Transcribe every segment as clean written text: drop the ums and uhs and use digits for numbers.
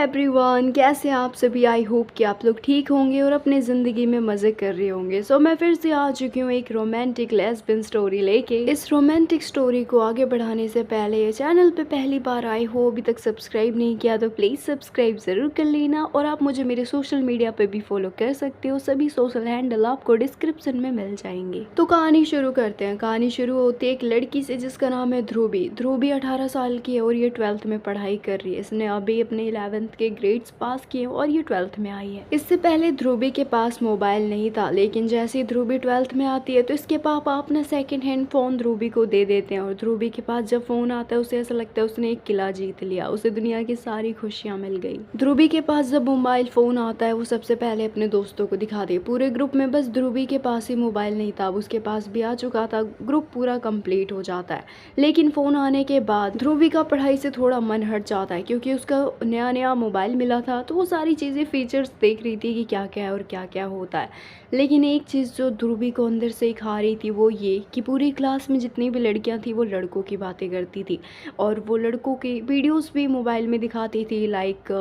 Everyone, कैसे हैं आप सभी। आई होप कि आप लोग ठीक होंगे और अपनी ज़िंदगी में मज़े कर रहे होंगे। सो मैं फिर से आ चुकी हूँ एक रोमांटिक लेस्बियन स्टोरी लेके। इस रोमांटिक स्टोरी को आगे बढ़ाने से पहले ये चैनल पे पहली बार आए हो, अभी तक सब्सक्राइब नहीं किया तो प्लीज़ सब्सक्राइब ज़रूर कर लेना। और आप मुझे मेरे सोशल मीडिया पर भी फॉलो कर सकते हो, सभी सोशल हैंडल आपको डिस्क्रिप्शन में मिल जाएंगे। तो कहानी शुरू करते हैं। कहानी शुरू होती है एक लड़की से जिसका नाम है ध्रुवी। ध्रुवी 18 साल की है और ये 12th में पढ़ाई कर रही है। इसने अभी अपने 11th के ग्रेड्स पास किए और ये 12th में आई है। इससे पहले ध्रुवी के पास मोबाइल नहीं था, लेकिन जैसे ही ध्रुवी 12th में आती है तो इसके पापा अपना सेकंड हैंड फ़ोन ध्रुवी को दे देते हैं। और ध्रुवी के पास जब फ़ोन आता है उसे ऐसा लगता है उसने एक किला जीत लिया, उसे दुनिया की सारी खुशियाँ मिल गई। ध्रुवी के पास जब मोबाइल फ़ोन आता है वो सबसे पहले अपने दोस्तों को दिखा दे। पूरे ग्रुप में बस ध्रुवी के पास ही मोबाइल नहीं था, अब उसके पास भी आ चुका था। ग्रुप पूरा कंप्लीट हो जाता है। लेकिन फ़ोन आने के बाद ध्रुवी का पढ़ाई से थोड़ा मन हट जाता है, क्योंकि उसका नया नया मोबाइल मिला था तो वो सारी चीज़ें फीचर्स देख रही थी कि क्या क्या है और क्या क्या होता है। लेकिन एक चीज़ जो ध्रुवी को अंदर से ही खा रही थी वो ये कि पूरी क्लास में जितनी भी लड़कियां थी वो लड़कों की बातें करती थी और वो लड़कों की वीडियोस भी मोबाइल में दिखाती थी, like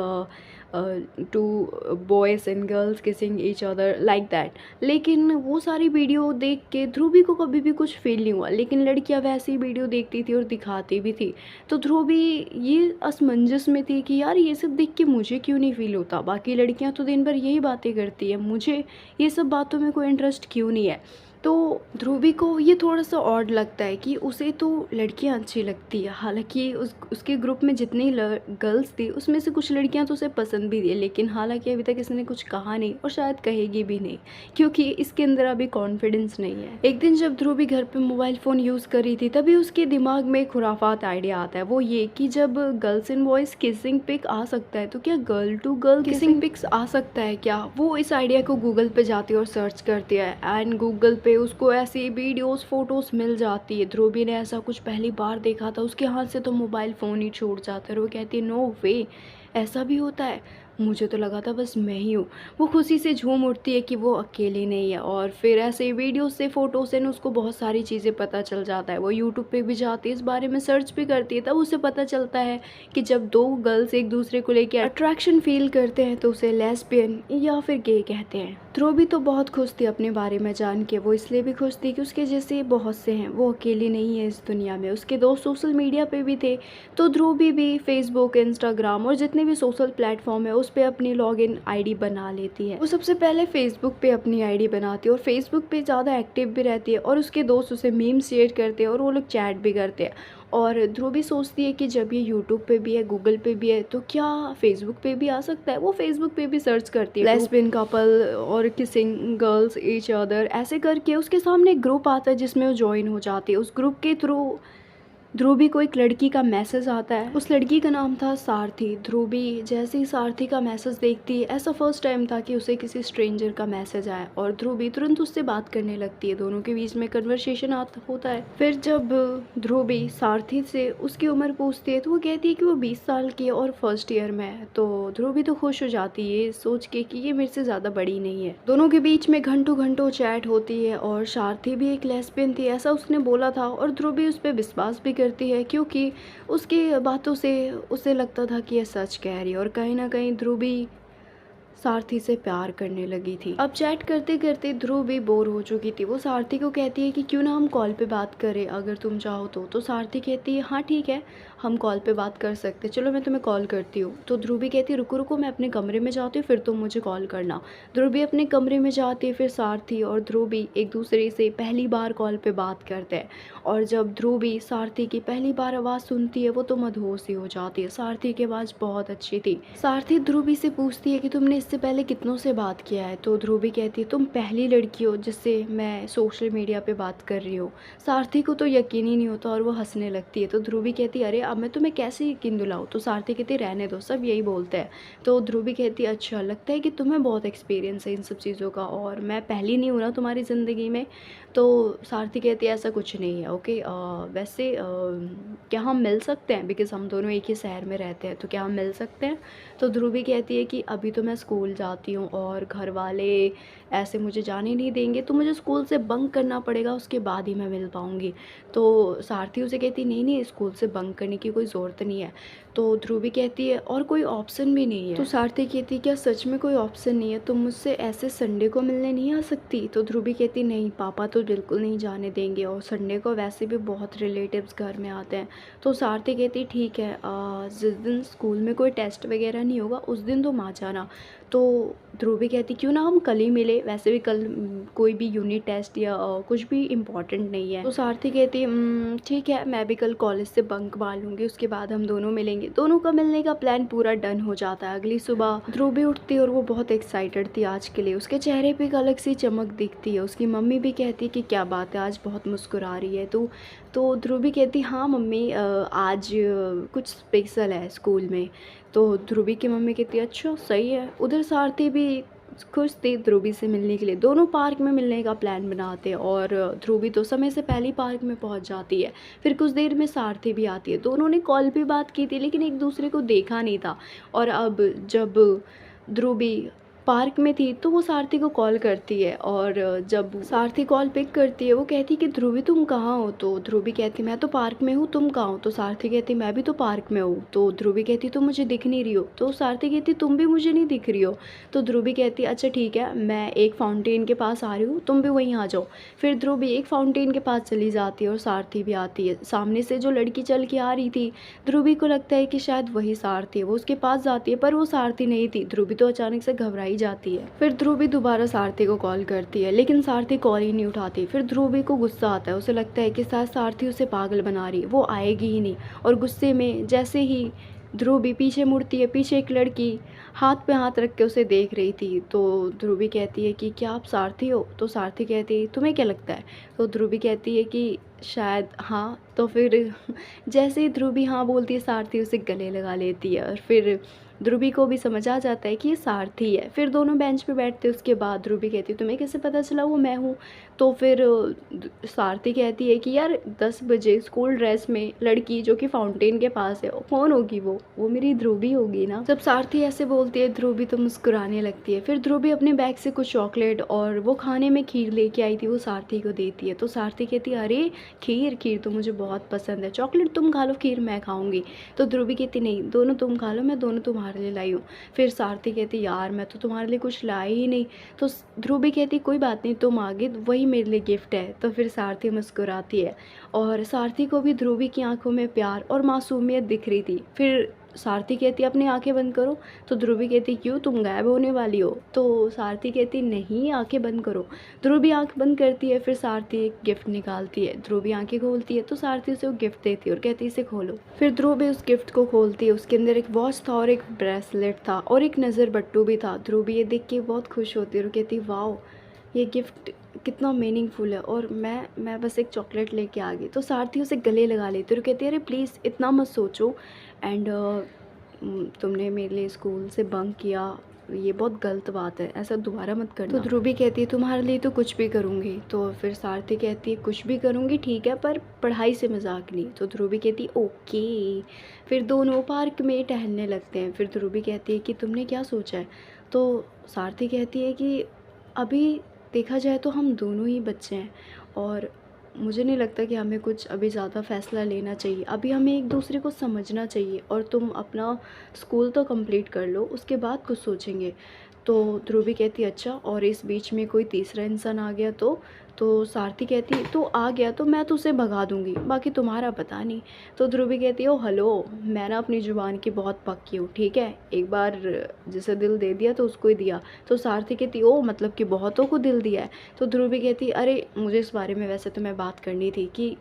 two boys and girls kissing each other like that. लेकिन वो सारी वीडियो देख के ध्रुवी को कभी भी कुछ फील नहीं हुआ, लेकिन लड़कियां वैसी वीडियो देखती थी और दिखाती भी थी। तो ध्रुवी ये असमंजस में थी कि यार ये सब देख के मुझे क्यों नहीं फील होता, बाकी लड़कियां तो दिन भर यही बातें करती है, मुझे ये सब बातों में कोई इंटरेस्ट क्यों नहीं है। तो ध्रुवी को ये थोड़ा सा ऑड लगता है कि उसे तो लड़कियां अच्छी लगती है। हालांकि उसके ग्रुप में जितनी गर्ल्स थी उसमें से कुछ लड़कियां तो उसे पसंद भी थी, लेकिन हालांकि अभी तक इसने कुछ कहा नहीं और शायद कहेगी भी नहीं, क्योंकि इसके अंदर अभी कॉन्फिडेंस नहीं है। एक दिन जब ध्रुवी घर पे मोबाइल फ़ोन यूज़ कर रही थी तभी उसके दिमाग में खुराफात आइडिया आता है। वो ये कि जब girls and boys kissing pic आ सकता है तो क्या girl to girl kissing pics आ सकता है क्या। वो इस आइडिया को गूगल पे जाती है और सर्च करती है एंड गूगल पे उसको ऐसी वीडियोस फोटोज मिल जाती है। ध्रुवी ने ऐसा कुछ पहली बार देखा था, उसके हाथ से तो मोबाइल फ़ोन ही छूट जाता है और वो कहती है नो वे, ऐसा भी होता है, मुझे तो लगा था बस मैं ही हूँ। वो खुशी से झूम उठती है कि वो अकेली नहीं है। और फिर ऐसे वीडियो से फ़ोटो से उसको बहुत सारी चीज़ें पता चल जाता है। वो यूट्यूब पे भी जाती है, इस बारे में सर्च भी करती है, तब उसे पता चलता है कि जब दो गर्ल्स एक दूसरे को लेकर अट्रैक्शन फील करते हैं तो उसे लेस्बियन या फिर गे कहते हैं। ध्रुवी तो बहुत खुश थी अपने बारे में जान के। वो इसलिए भी खुश थी कि उसके जैसे बहुत से हैं, वो अकेली नहीं है इस दुनिया में। उसके दोस्त सोशल मीडिया पे भी थे, तो ध्रुवी भी फेसबुक, इंस्टाग्राम और जितने भी सोशल प्लेटफॉर्म है उस पर अपनी लॉगिन आईडी बना लेती है। वो सबसे पहले फेसबुक पे अपनी आईडी बनाती है और फेसबुक पे ज़्यादा एक्टिव भी रहती है और उसके दोस्त उसे मीम शेयर करते हैं और वो लोग चैट भी करते हैं। और ध्रुवी सोचती है कि जब ये यूट्यूब पे भी है, गूगल पे भी है, तो क्या फेसबुक पे भी आ सकता है। वो फेसबुक पे भी सर्च करती है लेस्बियन कपल और किसिंग गर्ल्स ईच अदर, ऐसे करके उसके सामने एक ग्रुप आता है जिसमें वो ज्वाइन हो जाती है। उस ग्रुप के थ्रू ध्रुवी को एक लड़की का मैसेज आता है। उस लड़की का नाम था सारथी। ध्रुवी जैसे ही सारथी का मैसेज देखती है, ऐसा फर्स्ट टाइम था कि उसे किसी स्ट्रेंजर का मैसेज आया और ध्रुवी तुरंत उससे बात करने लगती है। दोनों के बीच में कन्वर्सेशन होता है। फिर जब ध्रुवी सारथी से उसकी उम्र पूछती है तो वो कहती है कि वो 20 साल की है और फर्स्ट ईयर में है। तो ध्रुवी तो खुश हो जाती है ये सोच के कि ये मेरे से ज़्यादा बड़ी नहीं है। दोनों के बीच में घंटों घंटों चैट होती है और सारथी भी एक लेस्बियन थी ऐसा उसने बोला था और ध्रुवी उस पर विश्वास भी करती है, क्योंकि उसकी बातों से उसे लगता था कि यह सच कह रही है। और कहीं ना कहीं ध्रुवी सारथी से प्यार करने लगी थी। अब चैट करते करते ध्रुवी बोर हो चुकी थी। वो सारथी को कहती है कि क्यों ना हम कॉल पे बात करें अगर तुम चाहो तो सारथी कहती है हाँ ठीक है, हम कॉल पे बात कर सकते, चलो मैं तुम्हें कॉल करती हूँ। तो ध्रुवी कहती है रुको रुको, मैं अपने कमरे में जाती हूँ, फिर तुम मुझे कॉल करना। ध्रुवी अपने कमरे में जाती है, फिर सारथी और ध्रुवी एक दूसरे से पहली बार कॉल पे बात करते हैं। और जब ध्रुवी सारथी की पहली बार आवाज़ सुनती है वो तो मदहोश ही हो जाती है। सारथी की आवाज़ बहुत अच्छी थी। सारथी ध्रुवी से पूछती है कि तुमने इससे पहले कितनों से बात किया है। तो ध्रुवी कहती है तुम पहली लड़की हो जिससे मैं सोशल मीडिया पे बात कर रही हूँ। सारथी को तो यकीन ही नहीं होता और वो हंसने लगती है। तो ध्रुवी कहती है अरे अब मैं तुम्हें कैसे यकीन दिलाऊँ। तो सारथी कहती है रहने दो, सब यही बोलते हैं। तो ध्रुवी कहती है अच्छा, लगता है कि तुम्हें बहुत एक्सपीरियंस है इन सब चीज़ों का और मैं पहली नहीं हूँ ना तुम्हारी ज़िंदगी में। तो सारथी कहती है ऐसा कुछ नहीं है, ओके वैसे क्या हम मिल सकते हैं, बिकॉज़ हम दोनों एक ही शहर में रहते हैं, तो क्या हम मिल सकते हैं। तो ध्रुवी कहती है कि अभी तो मैं स्कूल जाती हूँ और घर वाले ऐसे मुझे जाने नहीं देंगे, तो मुझे स्कूल से बंक करना पड़ेगा, उसके बाद ही मैं मिल पाऊँगी। तो सारथी उसे कहती नहीं नहीं, स्कूल से बंक करने की कोई ज़रूरत नहीं है। तो ध्रुवी कहती है और कोई ऑप्शन भी नहीं है। तो सारथी कहती है क्या सच में कोई ऑप्शन नहीं है, तुम मुझसे ऐसे संडे को मिलने नहीं आ सकती। तो ध्रुवी कहती नहीं, पापा तो बिल्कुल नहीं जाने देंगे और संडे को वैसे भी बहुत रिलेटिव्स घर में आते हैं। तो सारथी कहती ठीक है, जिस दिन स्कूल में कोई टेस्ट वगैरह नहीं होगा उस दिन तुम आ जाना। तो ध्रुवी कहती क्यों ना हम कल ही मिले, वैसे भी कल कोई भी यूनिट टेस्ट या कुछ भी इम्पोर्टेंट नहीं है। तो सारथी कहती ठीक है, मैं भी कल कॉलेज से बंक मार लूँगी, उसके बाद हम दोनों मिलेंगे। दोनों का मिलने का प्लान पूरा डन हो जाता है। अगली सुबह ध्रुवी उठती है और वो बहुत एक्साइटेड थी आज के लिए। उसके चेहरे पे एक अलग सी चमक दिखती है। उसकी मम्मी भी कहती है कि क्या बात है, आज बहुत मुस्कुरा रही है तो ध्रुवी कहती हाँ मम्मी, आज कुछ स्पेशल है स्कूल में। तो ध्रुवी की मम्मी कहती है अच्छा सही है। उधर सारथी भी खुश थी ध्रुवी से मिलने के लिए। दोनों पार्क में मिलने का प्लान बनाते हैं और ध्रुवी तो समय से पहले ही पार्क में पहुंच जाती है। फिर कुछ देर में सारथी भी आती है। दोनों ने कॉल पे बात की थी लेकिन एक दूसरे को देखा नहीं था। और अब जब ध्रुवी पार्क में थी तो वो सारथी को कॉल करती है और जब सारथी कॉल पिक करती है वो कहती कि ध्रुवी तुम कहाँ हो। तो ध्रुवी कहती मैं तो पार्क में हूँ, तुम कहाँ हो। तो सारथी कहती मैं भी तो पार्क में हूँ। तो ध्रुवी कहती तुम मुझे दिख नहीं रही हो। तो सारथी कहती तुम भी मुझे नहीं दिख रही हो। तो ध्रुवी कहती अच्छा ठीक है, मैं एक फाउंटेन के पास आ रही हूँ, तुम भी वहीं आ जाओ। फिर ध्रुवी एक फाउंटेन के पास चली जाती है और सारथी भी आती है। सामने से जो लड़की चल के आ रही थी, ध्रुवी को लगता है कि शायद वही सारथी है। वो उसके पास जाती है पर वो सारथी नहीं थी। ध्रुवी तो अचानक से घबराई जाती है। फिर ध्रुवी दोबारा सारथी को कॉल करती है लेकिन सारथी कॉल ही नहीं उठाती। फिर ध्रुवी को गुस्सा आता है। उसे लगता है कि शायद सारथी उसे पागल बना रही है, वो आएगी ही नहीं। और गुस्से में जैसे ही ध्रुवी पीछे मुड़ती है, पीछे एक लड़की हाथ पे हाथ रख के उसे देख रही थी। तो ध्रुवी कहती है कि क्या आप सारथी हो। तो सारथी कहती है तुम्हें क्या लगता है। तो ध्रुवी कहती है कि शायद हाँ। तो फिर जैसे ही ध्रुवी हाँ बोलती है सारथी उसे गले लगा लेती है और फिर ध्रुवी को भी समझ आ जाता है कि ये सारथी है। फिर दोनों बेंच पे बैठते हैं। उसके बाद ध्रुवी कहती है तुम्हें कैसे पता चला वो मैं हूँ। तो फिर सारथी कहती है कि यार 10 बजे स्कूल ड्रेस में लड़की जो कि फाउंटेन के पास है कौन होगी, वो मेरी ध्रुवी होगी ना। जब सारथी ऐसे बोलती है ध्रुवी तो मुस्कुराने लगती है। फिर ध्रुवी अपने बैग से कुछ चॉकलेट और वो खाने में खीर लेके आई थी वो सारथी को देती है। तो सारथी कहती है अरे खीर तो मुझे बहुत पसंद है, चॉकलेट तुम खा लो, खीर मैं खाऊंगी। तो ध्रुवी कहती नहीं, दोनों तुम खा लो, मैं दोनों तुम्हारे लिए लाई हूँ। फिर सारथी कहती यार मैं तो तुम्हारे लिए कुछ लाई ही नहीं। तो ध्रुवी कहती कोई बात नहीं, तुम आगे वही मेरे लिए गिफ्ट है। तो फिर सारथी मुस्कुराती है और सारथी को भी ध्रुवी की आंखों में प्यार और मासूमियत दिख रही थी। फिर सारथी कहती अपनी आंखें बंद करो। तो ध्रुवी कहती क्यों, तुम गायब होने वाली हो। तो सारथी कहती नहीं आंखें बंद करो। ध्रुवी आंख बंद करती है। फिर सारथी एक गिफ्ट निकालती है। ध्रुवी आंखें खोलती है तो सारथी उसे वो गिफ्ट देती है और कहती है इसे खोलो। फिर ध्रुवी उस गिफ्ट को खोलती है। उसके अंदर एक वॉच था और एक ब्रेसलेट था और एक नज़र बट्टू भी था। ध्रुवी ये देख के बहुत खुश होती है और कहती वाओ ये गिफ्ट कितना मीनिंगफुल है और मैं बस एक चॉकलेट लेके आ गई। तो सारथी उसे गले लगा लेती है और कहती है अरे प्लीज़ इतना मत सोचो एंड तुमने मेरे लिए स्कूल से बंक किया, ये बहुत गलत बात है, ऐसा दोबारा मत करना। तो ध्रुवी कहती है तुम्हारे लिए तो कुछ भी करूँगी। तो फिर सारथी कहती है कुछ भी करूँगी ठीक है पर पढ़ाई से मजाक नहीं। तो ध्रुवी कहती है ओके। फिर दोनों पार्क में टहलने लगते हैं। फिर ध्रुवी कहती है कि तुमने क्या सोचा है। तो सारथी कहती है कि अभी देखा जाए तो हम दोनों ही बच्चे हैं और मुझे नहीं लगता कि हमें कुछ अभी ज़्यादा फ़ैसला लेना चाहिए। अभी हमें एक दूसरे को समझना चाहिए और तुम अपना स्कूल तो कंप्लीट कर लो, उसके बाद कुछ सोचेंगे। तो ध्रुवी कहती अच्छा और इस बीच में कोई तीसरा इंसान आ गया तो सारथी कहती तो आ गया तो मैं तो उसे भगा दूंगी, बाकी तुम्हारा पता नहीं। तो ध्रुवी कहती ओ हेलो, मैं ना अपनी ज़ुबान की बहुत पक्की हूँ, ठीक है, एक बार जिसे दिल दे दिया तो उसको ही दिया। तो सारथी कहती ओ मतलब कि बहुतों को दिल दिया है। तो ध्रुवी कहती अरे मुझे इस बारे में वैसे तो मैं बात करनी थी कि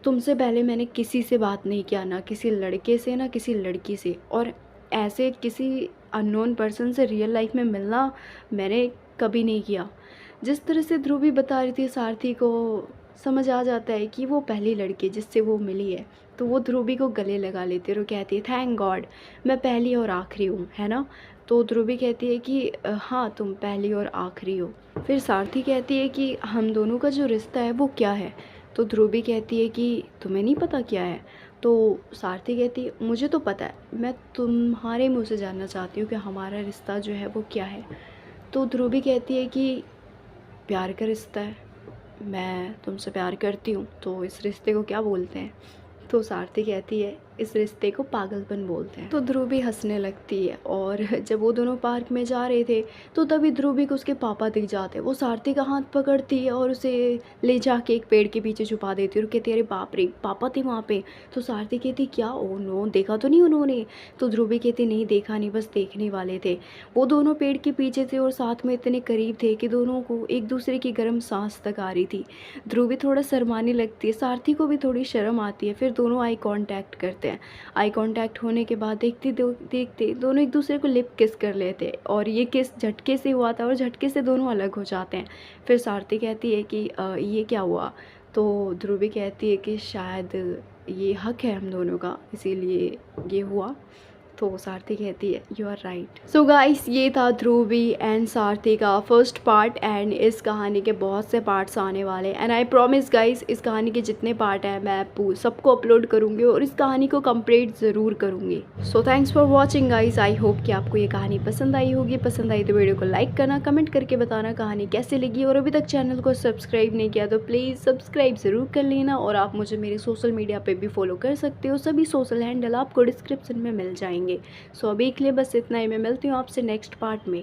तुमसे पहले मैंने किसी से बात नहीं किया, ना किसी लड़के से ना किसी लड़की से, और ऐसे किसी अननोन पर्सन से रियल लाइफ में मिलना मैंने कभी नहीं किया। जिस तरह से ध्रुवी बता रही थी सारथी को समझ आ जाता है कि वो पहली लड़की जिससे वो मिली है। तो वो ध्रुवी को गले लगा लेती है और कहती है थैंक गॉड मैं पहली और आखिरी हूँ, है ना। तो ध्रुवी कहती है कि हाँ तुम पहली और आखिरी हो। फिर सारथी कहती है कि हम दोनों का जो रिश्ता है वो क्या है। तो ध्रुवी कहती है कि तुम्हें नहीं पता क्या है। तो सारथी कहती है मुझे तो पता है, मैं तुम्हारे मुँह से जानना चाहती हूँ कि हमारा रिश्ता जो है वो क्या है। तो ध्रुवी कहती है कि प्यार का रिश्ता है, मैं तुमसे प्यार करती हूँ, तो इस रिश्ते को क्या बोलते हैं। तो सारथी कहती है इस रिश्ते को पागलपन बोलते हैं। तो ध्रुव भी हंसने लगती है और जब वो दोनों पार्क में जा रहे थे तो तभी ध्रुवी को उसके पापा दिख जाते हैं। वो सारथी का हाथ पकड़ती है और उसे ले जाके एक पेड़ के पीछे छुपा देती है और कहती है अरे बाप रे पापा थे वहाँ पे। तो सारथी कहती क्या ओ नो देखा तो नहीं उन्होंने। तो ध्रुवी कहती नहीं देखा नहीं, बस देखने वाले थे। वो दोनों पेड़ के पीछे थे और साथ में इतने करीब थे कि दोनों को एक दूसरे की गर्म सांस तक आ रही थी। ध्रुवी थोड़ा शर्माने लगती है, सारथी को भी थोड़ी शर्म आती है। फिर दोनों आई कांटेक्ट करते हैं। आई कांटेक्ट होने के बाद देखते दोनों एक दूसरे को लिप किस कर लेते हैं और ये किस झटके से हुआ था और झटके से दोनों अलग हो जाते हैं। फिर सारथी कहती है कि ये क्या हुआ। तो ध्रुवी कहती है कि शायद ये हक है हम दोनों का, इसीलिए ये हुआ। तो सारथी कहती है you are right. So guys ये था ध्रुवी एंड सारथी का फर्स्ट पार्ट एंड इस कहानी के बहुत से पार्ट्स आने वाले हैं एंड आई प्रॉमिस गाइस इस कहानी के जितने पार्ट हैं मैं सबको अपलोड करूँगी और इस कहानी को कंप्लीट ज़रूर करूँगी। So thanks for watching guys. I hope कि आपको ये कहानी पसंद आई होगी। पसंद आई तो वीडियो को लाइक करना, कमेंट करके बताना कहानी कैसी लगी और अभी तक चैनल को सब्सक्राइब नहीं किया तो प्लीज़ सब्सक्राइब ज़रूर कर लेना। और आप मुझे मेरे सोशल मीडिया पर भी फॉलो कर सकते हो, सभी सोशल हैंडल आपको डिस्क्रिप्शन में मिल जाएंगे। सो अभी के लिए बस इतना ही। मैं मिलती हूँ आपसे नेक्स्ट पार्ट में।